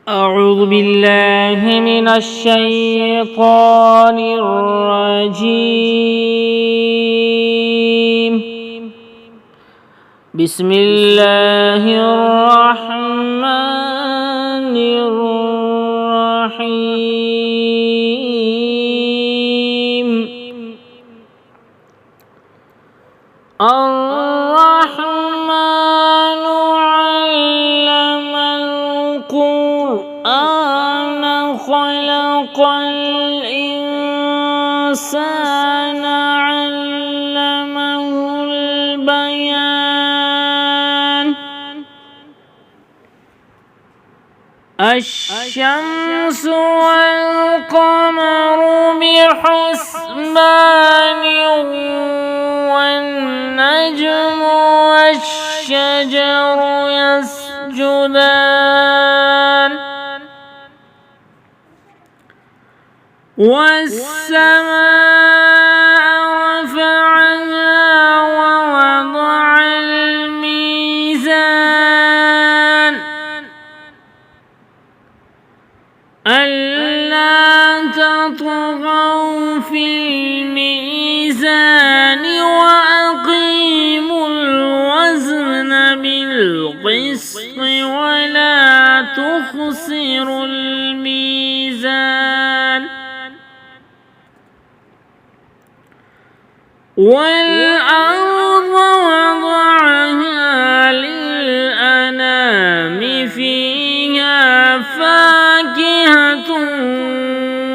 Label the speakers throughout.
Speaker 1: أعوذ بالله من الشيطان الرجيم. بسم الله الرحمن الرحيم. الرحمن علم القرآن خلق الإنسان علمه البيان. الشمس والقمر بحسبان والنجم والشجر يسجدان والسماء رفعها ووضع الميزان ألا تطغوا في الميزان وأقيموا الوزن بالقسط ولا تخسروا الميزان والأرض وضعها للأنام فيها فاكهة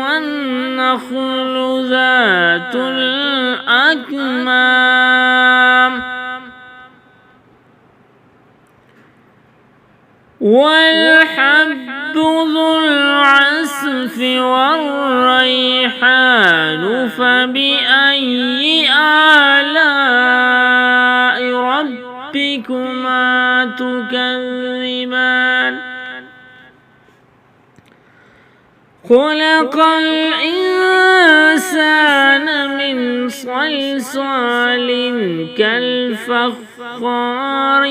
Speaker 1: والنخل ذات الأكمام والحب ذو العصف والريحان فبأي آلاء ربكما تكذبان. خلق الإنسان من صلصال كالفخار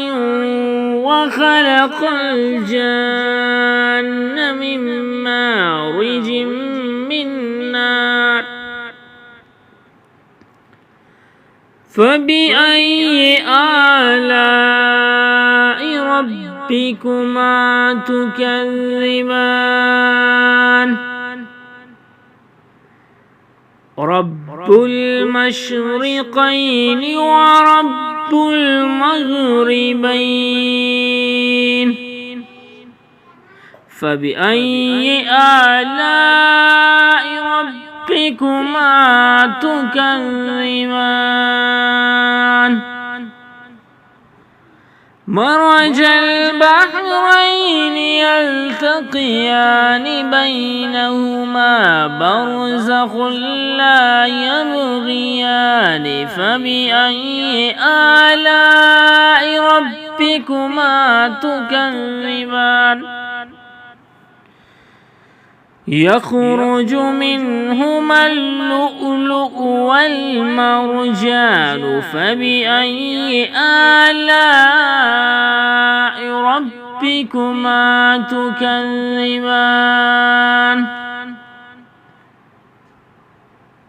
Speaker 1: وخلق الجن من مارج من نار فبأي آلاء ربكما تكذبان. رب المشرقين ورب المغربين فبأي آلاء ربكما تكذبان. مرج البحرين يلتقيان بينهما برزخ لا يبغيان فبأي آلاء ربكما تكذبان. يخرج منهما اللؤلؤ والمرجان فبأي آلاء ربكما تكذبان.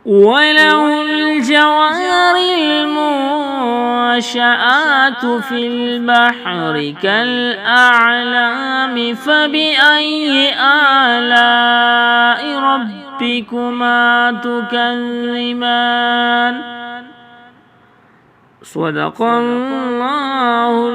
Speaker 1: وله الجوار المنشآت في البحر كالأعلام فبأي آلاء ربكما تكذبان. صدق الله